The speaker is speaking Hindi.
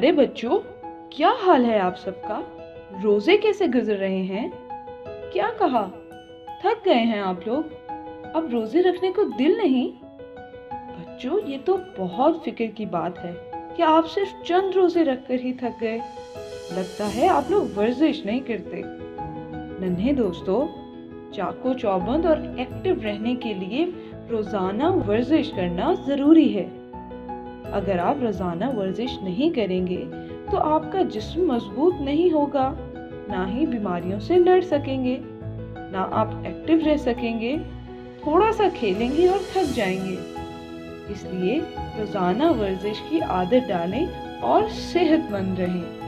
अरे बच्चों, क्या हाल है आप सबका? रोजे कैसे गुजर रहे हैं? क्या कहा, थक गए हैं आप लोग? अब रोजे रखने को दिल नहीं? बच्चों, ये तो बहुत फिक्र की बात है कि आप सिर्फ चंद रोजे रखकर ही थक गए। लगता है आप लोग वर्जिश नहीं करते। नन्हे दोस्तों, चाको चौबंद और एक्टिव रहने के लिए रोजाना वर्जिश करना जरूरी है। अगर आप रोजाना वर्जिश नहीं करेंगे तो आपका जिस्म मजबूत नहीं होगा, ना ही बीमारियों से लड़ सकेंगे, ना आप एक्टिव रह सकेंगे। थोड़ा सा खेलेंगे और थक जाएंगे। इसलिए रोजाना वर्जिश की आदत डालें और सेहतमंद रहें।